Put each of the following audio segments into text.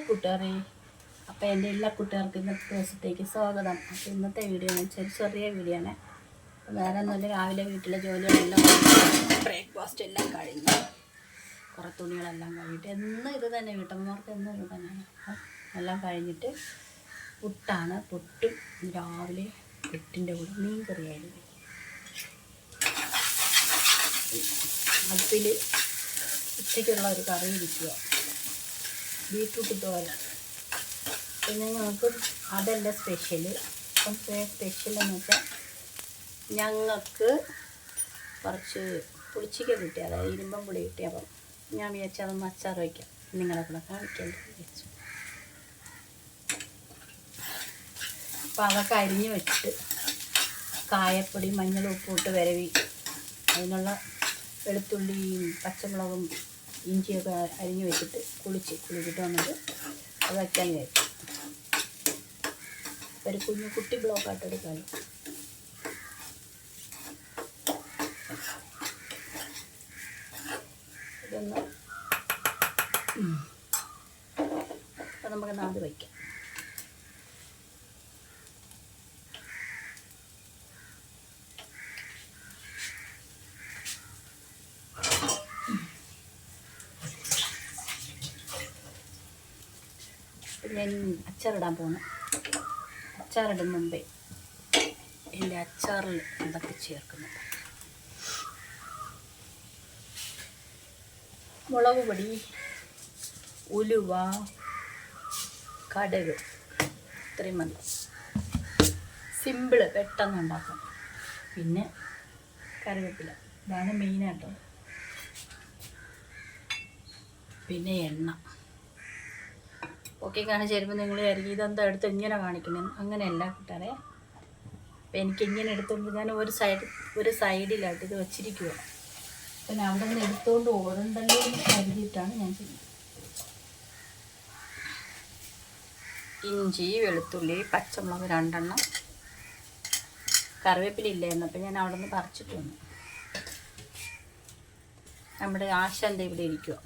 കൂട്ടുകാരെ, അപ്പോൾ എൻ്റെ എല്ലാ കൂട്ടുകാർക്കും ഇന്നത്തെ ദിവസത്തേക്ക് സ്വാഗതം. അപ്പോൾ ഇന്നത്തെ വീഡിയോ എന്ന് വെച്ചാൽ ചെറിയ വീഡിയോ ആണ്. വേറെ ഒന്നുമില്ല, രാവിലെ വീട്ടിലെ ജോലികളെല്ലാം ബ്രേക്ക്ഫാസ്റ്റ് എല്ലാം കഴിഞ്ഞ് കുറേ തുണികളെല്ലാം കഴിഞ്ഞിട്ട് എന്നും ഇത് തന്നെ, വീട്ടമ്മമാർക്ക് എന്നും ഇത് തന്നെയാണ്. എല്ലാം കഴിഞ്ഞിട്ട് പുട്ടാണ്. പുട്ടും രാവിലെ പുട്ടിൻ്റെ കൂടെ മീൻ കറിയായിരുന്നു. അടുപ്പിൽ ഉച്ചയ്ക്കുള്ള ഒരു കറി ഇരിക്കുക, ബീട്രൂട്ട് തോരൻ. പിന്നെ ഞങ്ങൾക്ക് അതല്ല സ്പെഷ്യൽ. അപ്പം സ്പെഷ്യൽ എന്ന് വെച്ചാൽ ഞങ്ങൾക്ക് കുറച്ച് പുളിച്ചിക്ക കിട്ടി, അതായത് ഇരുമ്പം പുളി കിട്ടി. അപ്പം ഞാൻ വിചാരിച്ചു അതൊന്ന് അച്ചാർ വയ്ക്കാം, നിങ്ങളെ കൂടെ കാണിക്കാൻ വിചാരിച്ചു. അപ്പം അതൊക്കെ അരിഞ്ഞ് വെച്ചിട്ട് കായപ്പൊടി മഞ്ഞൾ ഉപ്പിട്ട് വരവി, അതിനുള്ള വെളുത്തുള്ളിയും പച്ചമുളകും ഇഞ്ചിയൊക്കെ അരിഞ്ഞ് വെച്ചിട്ട് കുളിച്ചിട്ട് വന്നിട്ട് അത് വയ്ക്കാൻ വിചാരിച്ചു. ഒരു കുട്ടി ബ്ലോക്കായിട്ട് എടുക്കാമല്ലോ. ഇതൊന്ന് അപ്പം നമുക്ക് നാട് വയ്ക്കാം. ഞാൻ അച്ചാറിടാൻ പോകുന്നു. അച്ചാറിടും മുമ്പേ എൻ്റെ അച്ചാറിൽ എന്തൊക്കെ ചേർക്കുന്നു: മുളക് പൊടി, ഉലുവ, കടുക്, ഇത്രയും മതി. സിമ്പിള്, പെട്ടെന്ന് ഉണ്ടാക്കാം. പിന്നെ കറിവേപ്പില, ഇതാണ് മെയിനാട്ടോ. പിന്നെ എണ്ണ. ഓക്കെ, കാണിച്ച് തരുമ്പോൾ നിങ്ങൾ ആയിരിക്കും ഇതെന്താ എടുത്ത് ഇങ്ങനെ കാണിക്കുന്നത്. അങ്ങനെയല്ല കൂട്ടാറെ. അപ്പം എനിക്കിങ്ങനെ എടുത്തുകൊണ്ട് ഞാൻ ഒരു സൈഡിലായിട്ട് ഇത് വച്ചിരിക്കുക. പിന്നെ അവിടെ നിന്ന് എടുത്തുകൊണ്ട് ഓടണ്ടല്ലോ എന്ന് കരുതിയിട്ടാണ് ഞാൻ ചെയ്യുന്നത്. ഇഞ്ചി, വെളുത്തുള്ളി, പച്ചമുളക് 2 എണ്ണം, കറിവേപ്പില ഇല്ലായിരുന്നു, അപ്പം ഞാൻ അവിടെ നിന്ന് പറിച്ചിട്ട് വന്നു. നമ്മുടെ ആശ എന്താ ഇവിടെ ഇരിക്കുക.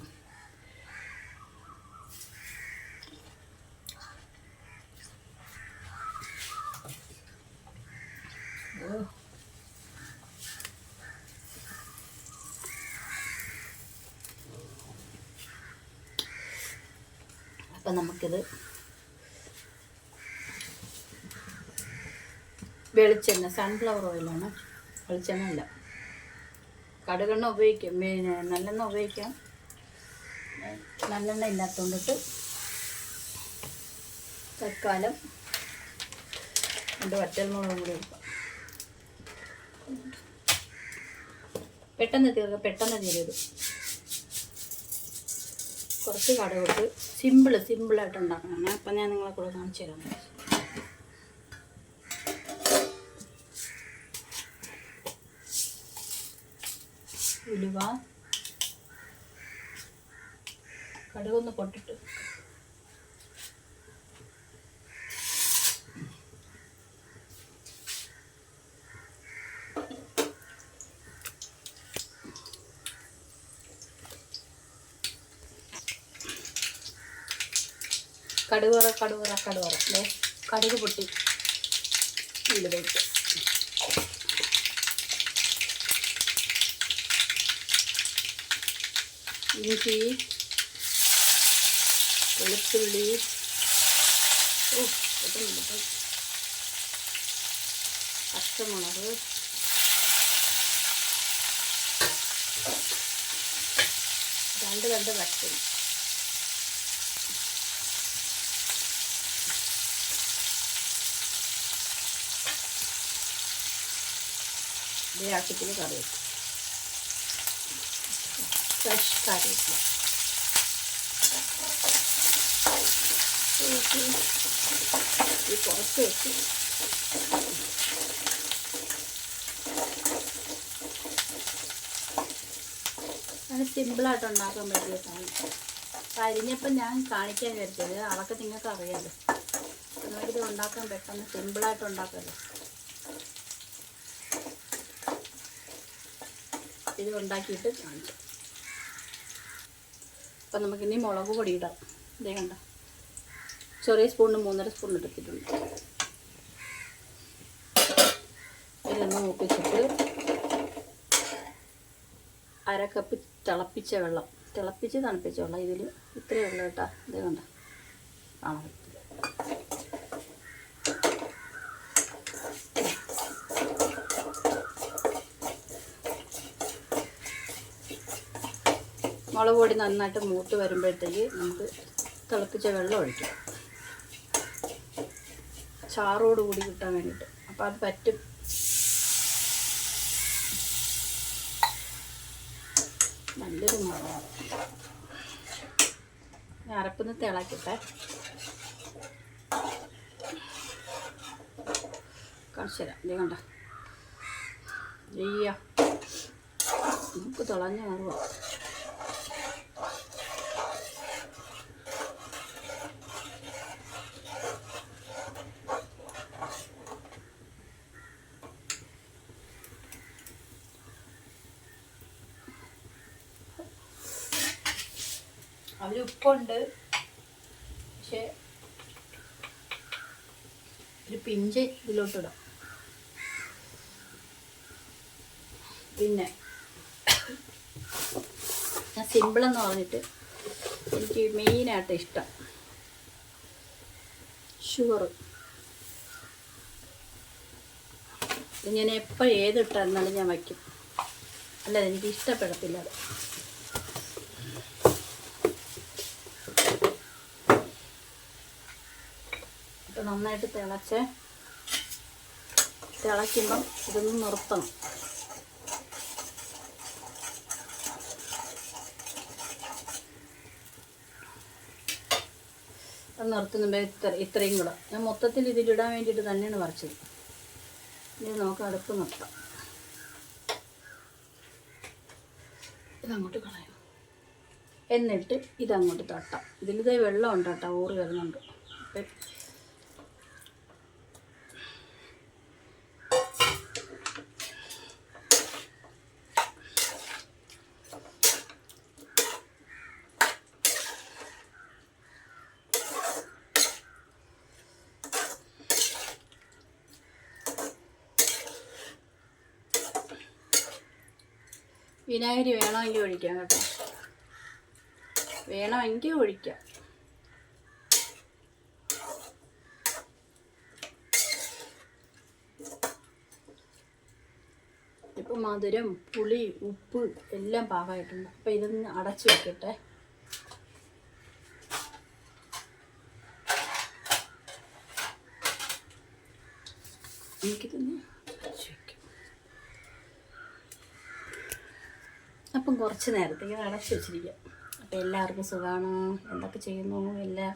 അപ്പം നമുക്കിത് വെളിച്ചെണ്ണ, സൺഫ്ലവർ ഓയിലാണ്, വെളിച്ചെണ്ണ അല്ല. കടുകെണ്ണ ഉപയോഗിക്കാം, പിന്നെ നല്ലെണ്ണ ഉപയോഗിക്കാം. നല്ലെണ്ണ ഇല്ലാത്തതുകൊണ്ടിട്ട് തൽക്കാലം 2 വറ്റൽമുളകും കൂടി ഇടാം. പെട്ടെന്ന് തീരും. കുറച്ച് കടുകിട്ട് സിമ്പിളായിട്ട് ഉണ്ടാക്കണം. അപ്പം ഞാൻ നിങ്ങളെ കൂടെ കാണിച്ചു തരാം. ഉലുവ, കടുകൊന്ന് പൊട്ടിട്ട് കടുവറ കടുക് പൊട്ടി ഉലുവയിട്ട് ഇഞ്ചി, വെളുത്തുള്ളി, പച്ചമുളക്, രണ്ട് വറ്റൽ, ആവശ്യത്തിന് കറിവേപ്പില, ഫ്രഷ് കറിവേപ്പില. കുറച്ച് വെച്ച് അത് സിമ്പിളായിട്ട് ഉണ്ടാക്കാൻ പറ്റിയ സാധനം. അരിഞ്ഞപ്പം ഞാൻ കാണിക്കാൻ വിചാരിച്ചത് അതൊക്കെ നിങ്ങൾക്ക് അറിയാമല്ലോ. നമുക്കിത് ഉണ്ടാക്കാൻ പെട്ടെന്ന് സിമ്പിളായിട്ട് ഉണ്ടാക്കാമല്ലോ. ഇത് ഉണ്ടാക്കിയിട്ട് കാണിച്ചു. അപ്പം നമുക്കിനി മുളക് പൊടി ഇടാം. ഇതേ കണ്ട ചെറിയ സ്പൂണിന് 3.5 സ്പൂൺ എടുത്തിട്ടുണ്ട്. ഇതൊന്ന് മൂപ്പിച്ചിട്ട് 1/2 കപ്പ് തിളപ്പിച്ച വെള്ളം, തിളപ്പിച്ച് തണുപ്പിച്ച വെള്ളം ഇതിൽ ഇത്രയേ ഉള്ളൂ കേട്ടോ. ഇത് കണ്ട കാണാം. മുളക് പൊടി നന്നായിട്ട് മൂത്ത് വരുമ്പോഴത്തേക്ക് നമുക്ക് തിളപ്പിച്ച വെള്ളം ഒഴിക്കാം, ചാറോട് കൂടി കിട്ടാൻ വേണ്ടിയിട്ട്. അപ്പോൾ അത് പറ്റും. നല്ലൊരു മുളകാണ്. അരപ്പൊന്ന് തിളക്കട്ടെ. കാണിച്ചു തരാം. ഇത് കണ്ട ചെയ്യാം, നമുക്ക് തിളഞ്ഞ മാറുക. അതിൽ ഉപ്പുണ്ട്, പക്ഷേ ഒരു പിഞ്ച് ഇതിലോട്ടിടാം. പിന്നെ ഞാൻ സിമ്പിളെന്ന് പറഞ്ഞിട്ട് എനിക്ക് മെയിനായിട്ട് ഇഷ്ടം ഷുഗർ. ഇത് ഞാൻ എപ്പോൾ ഏതിട്ടായിരുന്നാലും ഞാൻ വയ്ക്കും, അല്ലാതെ എനിക്ക് ഇഷ്ടപ്പെടത്തില്ല അത്. ഇപ്പം നന്നായിട്ട് തിളയ്ക്കുമ്പം ഇതൊന്ന് നിർത്തണം. അത് നിർത്തുമ്പോൾ ഇത്രയും കൂടെ ഞാൻ മൊത്തത്തിൽ ഇതിലിടാൻ വേണ്ടിയിട്ട് തന്നെയാണ് വരച്ചത്. ഇനി നമുക്ക് അടുപ്പ് നിർത്താം. ഇതങ്ങോട്ട് കളയാം, എന്നിട്ട് ഇതങ്ങോട്ട് തട്ടാം. ഇതിലിതേ വെള്ളം ഉണ്ട് കേട്ടോ, ഊറി വരുന്നുണ്ട്. അപ്പം വിനാഗിരി വേണമെങ്കിൽ ഒഴിക്കാം കേട്ടോ, വേണമെങ്കിൽ ഒഴിക്കാം. ഇപ്പം മധുരം, പുളി, ഉപ്പ് എല്ലാം പാകമായിട്ടുണ്ട്. അപ്പം ഇതൊന്ന് അടച്ചു വെക്കട്ടെ. എനിക്കിതൊന്ന് അടച്ചു വയ്ക്കാം. അപ്പം കുറച്ച് നേരത്തേക്ക് അടച്ചു വെച്ചിരിക്കാം. അപ്പം എല്ലാവർക്കും സുഖമാണ്. എന്തൊക്കെ ചെയ്യുന്നു? എല്ലാം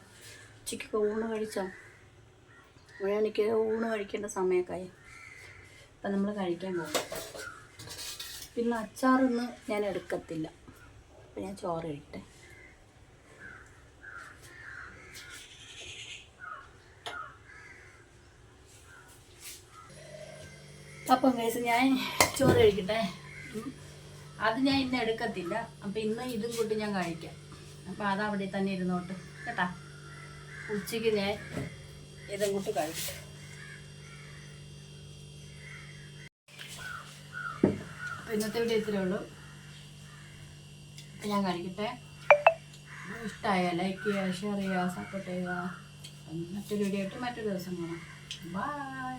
ഉച്ചയ്ക്കൊക്കെ ഊണ് കഴിച്ചോ? എനിക്ക് ഊണ് കഴിക്കേണ്ട സമയമൊക്കെ ആയി. അപ്പം നമ്മൾ കഴിക്കാൻ പോകും. പിന്നെ അച്ചാറൊന്നും ഞാൻ എടുക്കത്തില്ല. അപ്പം ഞാൻ ചോറ് കഴിക്കട്ടെ. അപ്പം കേസ് ഞാൻ ചോറ് കഴിക്കട്ടെ. അത് ഞാൻ ഇന്ന് എടുക്കത്തില്ല. അപ്പം ഇന്ന് ഇതും കൂട്ടി ഞാൻ കഴിക്കാം. അപ്പം അതവിടെ തന്നെ ഇരുന്നോട്ട് കേട്ടാ. ഉച്ചയ്ക്ക് ഞാൻ ഇതും കൂട്ടി കഴിക്കും. അപ്പം ഇന്നത്തെ വീഡിയോ ഇത്രയേ ഉള്ളൂ. അപ്പം ഞാൻ കഴിക്കട്ടെ. ഇഷ്ടമായ ലൈക്ക് ചെയ്യുക, ഷെയർ ചെയ്യുക, സപ്പോർട്ട് ചെയ്യുക. മറ്റൊരു വീഡിയോ ആയിട്ട് മറ്റൊരു ദിവസം കാണാം. ബൈ.